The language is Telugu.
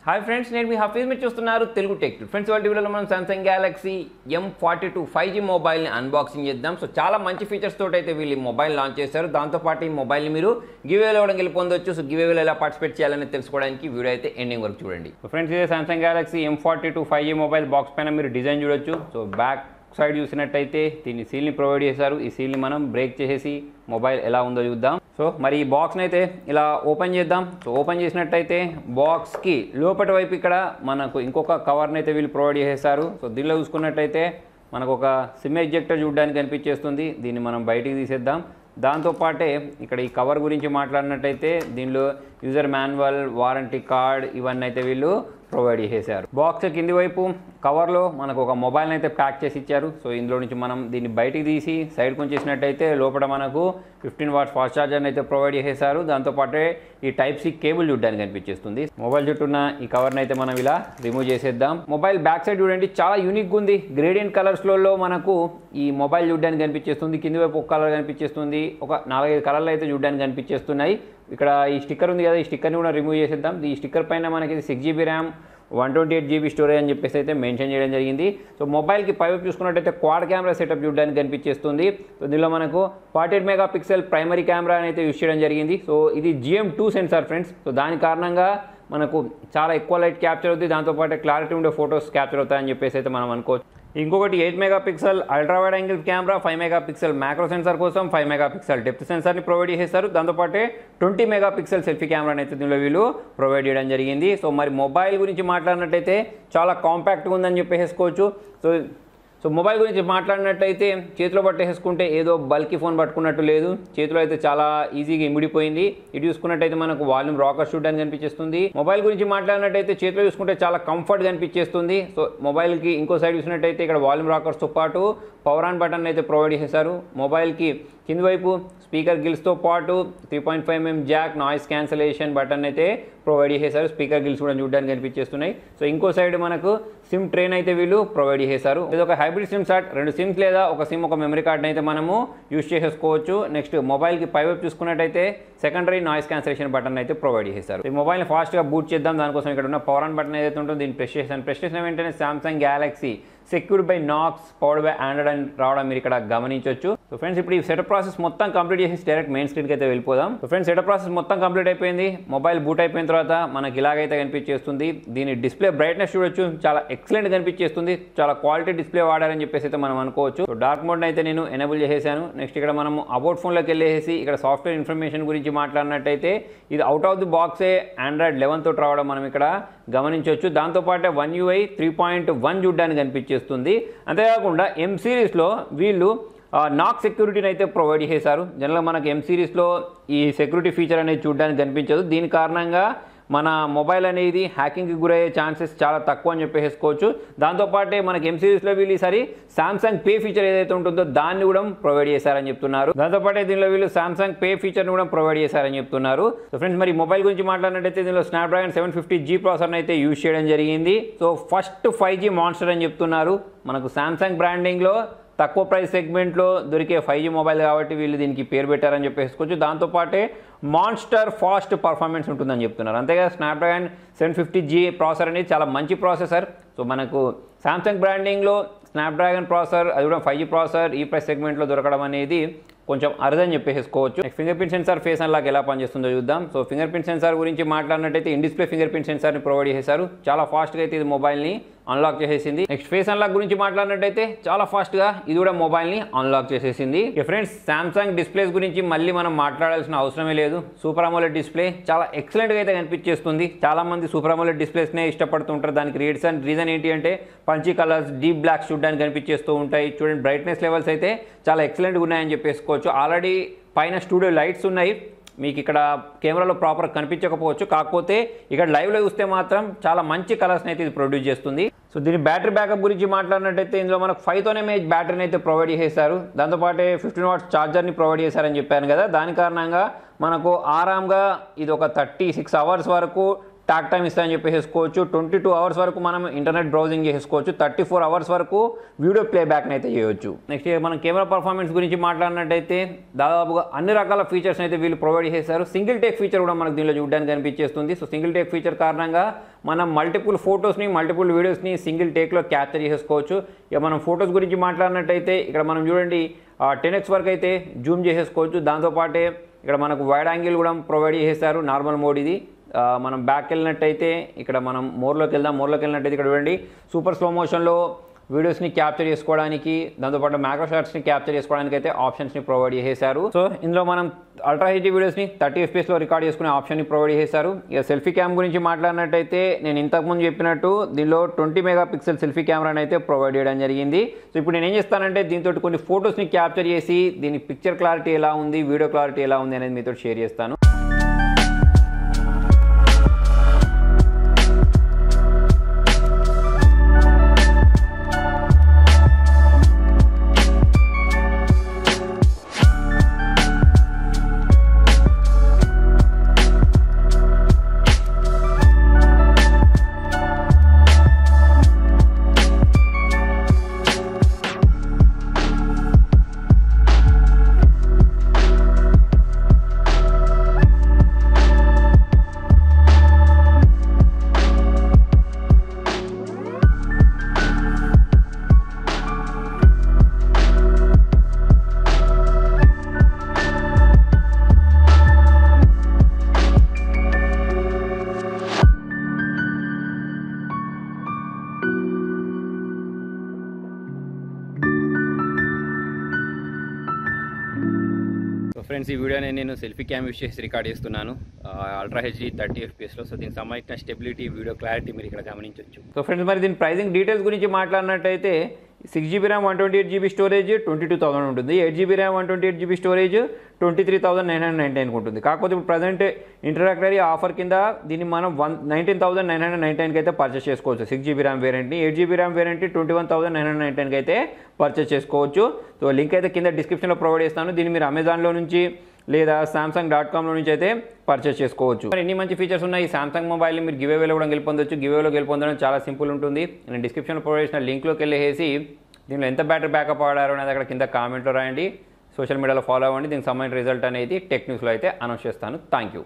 హాయ్ ఫ్రెండ్స్, నేను మీ హఫీజ్ మీరు చూస్తున్నారు తెలుగు టెక్. ఫ్రెండ్స్, వాళ్ళ వీడియోలో మనం సామ్సంగ్ గ్యాలక్సీ M42 5G మొబైల్ని అన్బాక్సింగ్ చేద్దాం. సో చాలా మంచి ఫీచర్స్ తోటి అయితే వీళ్ళు మొబైల్ లాంచ్ చేశారు. దాంతోపాటు ఈ మొబైల్ని మీరు గివేలో కూడా గెలుపొందొచ్చు. సో గివేలో ఎలా పార్టిసిపేట్ చేయాలని తెలుసుకోవడానికి వీడియో అయితే ఎండింగ్ వరకు చూడండి. సో ఫ్రెండ్స్, ఇదే Samsung Galaxy M42 5G mobile box పైన మీరు డిజైన్ చూడొచ్చు. సో బ్యాక్ సైడ్ చూసినట్టయితే దీన్ని సీల్ని ప్రొవైడ్ చేశారు. ఈ సీల్ని మనం బ్రేక్ చేసేసి మొబైల్ ఎలా ఉందో చూద్దాం. సో మరి ఈ బాక్స్ని అయితే ఇలా ఓపెన్ చేద్దాం. సో ఓపెన్ చేసినట్టయితే బాక్స్కి లోపటి వైపు ఇక్కడ మనకు ఇంకొక కవర్ని అయితే వీళ్ళు ప్రొవైడ్ చేసేసారు. సో దీనిలో చూసుకున్నట్టయితే మనకు ఒక సిమ్ ఎజెక్టర్ చూడడానికి కనిపించేస్తుంది. దీన్ని మనం బయటికి తీసేద్దాం. దాంతోపాటే ఇక్కడ ఈ కవర్ గురించి మాట్లాడినట్టయితే దీనిలో యూజర్ మాన్యువల్, వారంటీ కార్డ్ ఇవన్నీ అయితే వీళ్ళు ప్రొవైడ్ చేశారు. బాక్స్ కింది వైపు కవర్లో మనకు ఒక మొబైల్ని అయితే ప్యాక్ చేసి ఇచ్చారు. సో ఇందులో నుంచి మనం దీన్ని బయటికి తీసి సైడ్కి ఉంచేసినట్టయితే లోపల మనకు 15 వాట్స్ ఫాస్ట్ ఛార్జర్ని అయితే ప్రొవైడ్ చేసేసారు. దాంతోపాటే ఈ టైప్ సి కేబుల్ చూడడానికి కనిపించేస్తుంది. మొబైల్ చుట్టూన్న ఈ కవర్ని అయితే మనం ఇలా రిమూవ్ చేసేద్దాం. మొబైల్ బ్యాక్ సైడ్ చూడండి, చాలా యూనిక్గా ఉంది. గ్రేడియంట్ కలర్స్లో మనకు ఈ మొబైల్ చూడడానికి కనిపించేస్తుంది. కింది వైపు ఒక కలర్ కనిపించేస్తుంది, ఒక 4-5 కలర్లు అయితే చూడడానికి కనిపించేస్తున్నాయి. ఇక్కడ ఈ స్టిక్కర్ ఉంది కదా, ఈ స్టిక్కర్ని కూడా రిమూవ్ చేసేద్దాం. ఈ స్టిక్కర్ పైన మనకి 6GB ర్యామ్ 128GB స్టోరేజ్ అని చెప్పేసి అయితే మెన్షన్ చేయడం జరిగింది. సో మొబైల్కి పైవైపు చూసుకున్నట్టయితే క్వాడ్ కెమెరా సెటప్ చూడడానికి కనిపించేస్తుంది. సో దీనిలో మనకు 48 మెగాపిక్సెల్ ప్రైమరీ కెమెరా అయితే యూస్ చేయడం జరిగింది. సో ఇది GM2 సెన్సార్ ఫ్రెండ్స్. సో దాని కారణంగా మనకు చాలా ఎక్కువ లైట్ క్యాప్చర్ అవుతుంది. దాంతోపాటు క్లారిటీ ఉండే ఫొటోస్ క్యాప్చర్ అవుతాయని చెప్పేసి అయితే మనం అనుకోవచ్చు. ఇంకొకటి 8 megapixel ultra wide angle camera, 5 megapixel macro censor కోసం 5 మెగాపిక్సెల్ డెప్త్ సెన్సార్ని ప్రొవైడ్ చేశారు. దాంతోపాటు 20 మెగాపిక్సెల్ సెల్ఫీ కెమెరాని అయితే దీనిలో వీళ్ళు ప్రొవైడ్ చేయడం జరిగింది. సో మరి మొబైల్ గురించి మాట్లాడినట్టయితే చాలా కాంపాక్ట్గా ఉందని చెప్పేసుకోవచ్చు. సో మొబైల్ గురించి మాట్లాడినట్టయితే చేతిలో పట్టేసుకుంటే ఏదో బల్కీ ఫోన్ పట్టుకున్నట్టు లేదు. చేతిలో అయితే చాలా ఈజీగా ఇమిడిపోయింది. ఇటు చూసుకున్నట్టయితే మనకు వాల్యూమ్ రాకర్ చూడడానికి కనిపించేస్తుంది. మొబైల్ గురించి మాట్లాడినట్టయితే చేతిలో చూసుకుంటే చాలా కంఫర్ట్గా అనిపించేస్తుంది. సో మొబైల్కి ఇంకో సైడ్ చూసినట్టయితే ఇక్కడ వాల్యూమ్ రాకర్స్తో పాటు పవర్ ఆన్ బటన్ అయితే ప్రొవైడ్ చేశారు. మొబైల్కి కింది వైపు స్పీకర్ గిల్స్తో పాటు 3.5mm Jack noise cancellation button అయితే ప్రొవైడ్ చేశారు. స్పీకర్ గిల్స్ కూడా చూడడానికి కనిపించేస్తున్నాయి. సో ఇంకో సైడ్ మనకు సిమ్ ట్రైన్ అయితే వీళ్ళు ప్రొవైడ్ చేశారు. ఇది ఒక హైబ్రిడ్ సిమ్ సాట్, 2 సిమ్స్ లేదా ఒక సిమ్ ఒక మెమరీ కార్డ్ని అయితే మనము యూజ్ చేసేసుకోవచ్చు. నెక్స్ట్ మొబైల్కి పైవైపు చూసుకున్నట్టయితే సెకండరీ నాయిస్ క్యాన్సలేషన్ బటన్ అయితే ప్రొవైడ్ చేశారు. ఈ మొబైల్ని ఫాస్ట్గా బూట్ చేద్దాం. దానికోసం ఇక్కడ ఉన్న పవర్ ఆన్ బటన్ ఏదైతే ఉంటుందో దీన్ని ప్రెస్ చేసిన వెంటనే Samsung Galaxy secured by Knox, powered by Android అని రావడం మీరు ఇక్కడ గమనించవచ్చు. సో ఫ్రెండ్స్, ఇప్పుడు ఈ సెటప్ ప్రాసెస్ మొత్తం కంప్లీట్ చేసి డైరెక్ట్ మెయిన్ స్క్రీన్కి అయితే వెళ్ళిపోదాం. సో ఫ్రెండ్స్, సెటప్ ప్రాసెస్ మొత్తం కంప్లీట్ అయిపోయింది. మొబైల్ బూట్ అయిపోయిన తర్వాత మనకి ఇలాగైతే కనిపించేస్తుంది. దీని డిస్ప్లే బ్రైట్నెస్ చూడొచ్చు, చాలా ఎక్సలెంట్ కనిపించేస్తుంది. చాలా క్వాలిటీ డిస్ప్లే వాడారని చెప్పేసి అయితే మనం అనుకోవచ్చు. సో డార్క్ మోడ్ని అయితే నేను ఎనేబుల్ చేసేసాను. నెక్స్ట్ ఇక్కడ మనము అబౌట్ ఫోన్లోకి వెళ్ళేసి ఇక్కడ సాఫ్ట్వేర్ ఇన్ఫర్మేషన్ గురించి మాట్లాడినట్టయితే ఇది అవుట్ ఆఫ్ ది బాక్సే ఆండ్రాయిడ్ 11 తోటి రావడం మనం ఇక్కడ గమనించవచ్చు. దాంతోపాటు One UI 3.1 చూడడానికి కనిపించేస్తుంది. అంతేకాకుండా M సిరీస్లో వీళ్ళు నాక్ సెక్యూరిటీని అయితే ప్రొవైడ్ చేశారు. జనరల్గా మనకు M సిరీస్లో ఈ సెక్యూరిటీ ఫీచర్ అనేది చూడడానికి కనిపించదు. దీని కారణంగా మన మొబైల్ అనేది హ్యాకింగ్కి గురయ్యే ఛాన్సెస్ చాలా తక్కువ అని చెప్పేసుకోవచ్చు. దాంతోపాటే మనకి M సిరీస్లో వీళ్ళు ఈసారి సామ్సంగ్ పే ఫీచర్ ఏదైతే ఉంటుందో దాన్ని కూడా ప్రొవైడ్ చేశారని చెప్తున్నారు. దాంతోపాటే దీనిలో వీళ్ళు సామ్సంగ్ పే ఫీచర్ని కూడా ప్రొవైడ్ చేశారని చెప్తున్నారు. సో ఫ్రెండ్స్, మరి మొబైల్ గురించి మాట్లాడినట్టయితే దీనిలో స్నాప్డ్రాగన్ 750G ప్రాసెసర్ని అయితే యూజ్ చేయడం జరిగింది. సో ఫస్ట్ 5G మాన్స్టర్ అని చెప్తున్నారు. మనకు సామ్సంగ్ బ్రాండింగ్లో తక్కువ ప్రైస్ సెగ్మెంట్లో దొరికే 5G మొబైల్ కాబట్టి వీళ్ళు దీనికి పేరు పెట్టారని చెప్పేసుకోవచ్చు. దాంతోపాటే మాన్స్టర్ ఫాస్ట్ పర్ఫార్మెన్స్ ఉంటుందని చెప్తున్నారు. అంతేగా స్నాప్డ్రాగన్ 750G ప్రాసెసర్ అనేది చాలా మంచి ప్రాసెసర్. సో మనకు సామ్సంగ్ బ్రాండింగ్లో స్నాప్డ్రాగన్ ప్రాసెసర్, అది కూడా 5G ప్రాసెసర్ ఈ ప్రైస్ సెగ్మెంట్లో దొరకడం అనేది కొంచెం అరుదని చెప్పేసుకోవచ్చు. Finger print sensor face unlock ఎలా పనిచేస్తుందో చూద్దాం. సో ఫింగర్ ప్రింట్ సెన్సార్ గురించి మాట్లాడినట్టయితే ఇన్ డిస్ప్లే ఫింగర్ ప్రింట్ సెన్సార్ని ప్రొవైడ్ చేశారు. చాలా ఫాస్ట్గా అయితే ఇది మొబైల్ని అన్లాక్ చేసేసింది. నెక్స్ట్ ఫేస్ అన్లాక్ గురించి మాట్లాడినట్టయితే చాలా ఫాస్ట్గా ఇది కూడా మొబైల్ని అన్లాక్ చేసేసింది. ఫ్రెండ్స్, సామ్సంగ్ డిస్ప్లేస్ గురించి మళ్ళీ మనం మాట్లాడాల్సిన అవసరమే లేదు. సూపర్ అమోలెడ్ డిస్ప్లే చాలా ఎక్సలెంట్గా అయితే కనిపించేస్తుంది. చాలా మంది సూపర్ అమోలెడ్ డిస్ప్లేస్నే ఇష్టపడుతుంటారు. దానికి రీజన్ ఏంటి అంటే పంచీ కలర్స్, డీప్ బ్లాక్స్ చూడడానికి కనిపించేస్తూ ఉంటాయి. చూడండి, బ్రైట్నెస్ లెవెల్స్ అయితే చాలా ఎక్సలెంట్గా ఉన్నాయని చెప్పేసుకోవచ్చు. ఆల్రెడీ పైన స్టూడియో లైట్స్ ఉన్నాయి. మీకు ఇక్కడ కెమెరాలో ప్రాపర్ కనిపించకపోవచ్చు, కాకపోతే ఇక్కడ లైవ్లో చూస్తే మాత్రం చాలా మంచి కలర్స్ని అయితే ఇది ప్రొడ్యూస్ చేస్తుంది. సో దీని బ్యాటరీ బ్యాకప్ గురించి మాట్లాడినట్టయితే ఇందులో మనకు 5000 mAh బ్యాటరీని అయితే ప్రొవైడ్ చేశారు. దాంతోపాటు 15 వాట్స్ ఛార్జర్ని ప్రొవైడ్ చేశారని చెప్పాను కదా. దాని కారణంగా మనకు ఆరాంగా ఇది ఒక 36 అవర్స్ వరకు టాక్ టైం ఇస్తాయని చెప్పేసుకోవచ్చు. 22 అవర్స్ వరకు మనం ఇంటర్నెట్ బ్రౌజింగ్ చేసుకోవచ్చు. 34 అవర్స్ వరకు వీడియో ప్లేబ్యాక్ని అయితే చేయవచ్చు. నెక్స్ట్ మనం కెమెరా పర్ఫార్మెన్స్ గురించి మాట్లాడినట్టయితే దాదాపుగా అన్ని రకాల ఫీచర్స్ అయితే వీళ్ళు ప్రొవైడ్ చేశారు. సింగిల్ టేక్ ఫీచర్ కూడా మనకు దీనిలో చూడడానికి కనిపించేస్తుంది. సో సింగిల్ టేక్ ఫీచర్ కారణంగా మనం మల్టిపుల్ ఫొటోస్ని మల్టిపుల్ వీడియోస్ని సింగిల్ టేక్లో క్యాప్చర్ చేసుకోవచ్చు. ఇక మనం ఫొటోస్ గురించి మాట్లాడినట్టయితే ఇక్కడ మనం చూడండి 10x వరకు అయితే జూమ్ చేసేసుకోవచ్చు. దాంతోపాటే ఇక్కడ మనకు వైడ్ యాంగిల్ కూడా ప్రొవైడ్ చేసేస్తారు. నార్మల్ మోడ్ ఇది. మనం బ్యాక్ వెళ్ళినట్టయితే ఇక్కడ మనం మోర్లోకి వెళ్ళినట్టయితే ఇక్కడ చూడండి సూపర్ స్లో మోషన్లో వీడియోస్ని క్యాప్చర్ చేసుకోవడానికి, దాంతోపాటు మ్యాక్రో షాట్స్ని క్యాప్చర్ చేసుకోవడానికి అయితే ఆప్షన్స్ని ప్రొవైడ్ చేశారు. సో ఇందులో మనం అల్ట్రా హెచ్డీ వీడియోస్ని 30 FPS రికార్డ్ చేసుకునే ఆప్షన్ని ప్రొవైడ్ చేశారు. ఇక సెల్ఫీ క్యామ్ గురించి మాట్లాడినట్టయితే నేను ఇంతకుముందు చెప్పినట్టు దీనిలో 20 మెగాపిక్సెల్ సెల్ఫీ కెమెరాని అయితే ప్రొవైడ్ చేయడం జరిగింది. సో ఇప్పుడు నేను ఏం చేస్తానంటే దీంతో కొన్ని ఫొటోస్ని క్యాప్చర్ చేసి దీని పిక్చర్ క్లారిటీ ఎలా ఉంది, వీడియో క్లారిటీ ఎలా ఉంది అనేది మీతో షేర్ చేస్తాను. ఫ్రెండ్స్, ఈ వీడియోని నేను సెల్ఫీ క్యామ్ యూస్ చేసి రికార్డ్ చేస్తున్నాను అల్ట్రా హెచ్డీ 30 FPSలో. సో దీనికి సంబంధించిన స్టెబిలిటీ, వీడియో క్లారిటీ మీరు ఇక్కడ గమనించవచ్చు. సో ఫ్రెండ్స్, మరి దీని ప్రైజింగ్ డీటెయిల్స్ గురించి మాట్లాడినట్టయితే 6GB ర్యామ్ 128GB స్టోరేజ్ 22,000 ఉంటుంది. 8GB ర్యామ్ 128GB స్టోరేజ్ 23,999 ఉంటుంది. కాకపోతే ఇప్పుడు ప్రజెంట్ ఇంట్రడక్టరీ ఆఫర్ కింద దీన్ని మనం 19,999కి అయితే పర్చేస్ చేసుకోవచ్చు. 6GB ర్యామ్ వేరియంట్ని, 8GB ర్యామ్ వేరియంట్ని 21,999కి అయితే పర్చేస్ చేసుకోవచ్చు. సో లింక్ అయితే కింద డిస్క్రిప్షన్లో ప్రొవైడ్ చేస్తాను. దీన్ని మీరు అమెజాన్లో నుంచి లేదా Samsung.com నుంచి అయితే పర్చేస్ చేసుకోవచ్చు. మరి ఎన్ని మంచి ఫీచర్స్ ఉన్నాయి. ఈ సామ్సంగ్ మొబైల్ని మీరు గివేవేలో కూడా గెలుపొందొచ్చు. గివేవేలో గెలుపొందడం చాలా సింపుల్ ఉంటుంది. నేను డిస్క్రిప్షన్లో ప్రొవైడ్ చేసిన లింక్లోకి వెళ్ళేసి దీనిలో ఎంత బ్యాటరీ బ్యాకప్ ఆడారు అనేది అక్కడ కింద కామెంట్లో రాయండి. సోషల్ మీడియాలో ఫాలో అవ్వండి. దీనికి సంబంధించిన రిజల్ట్ అనేది టెక్ న్యూస్లో అయితే అనౌన్స్ చేస్తాను. Thank you.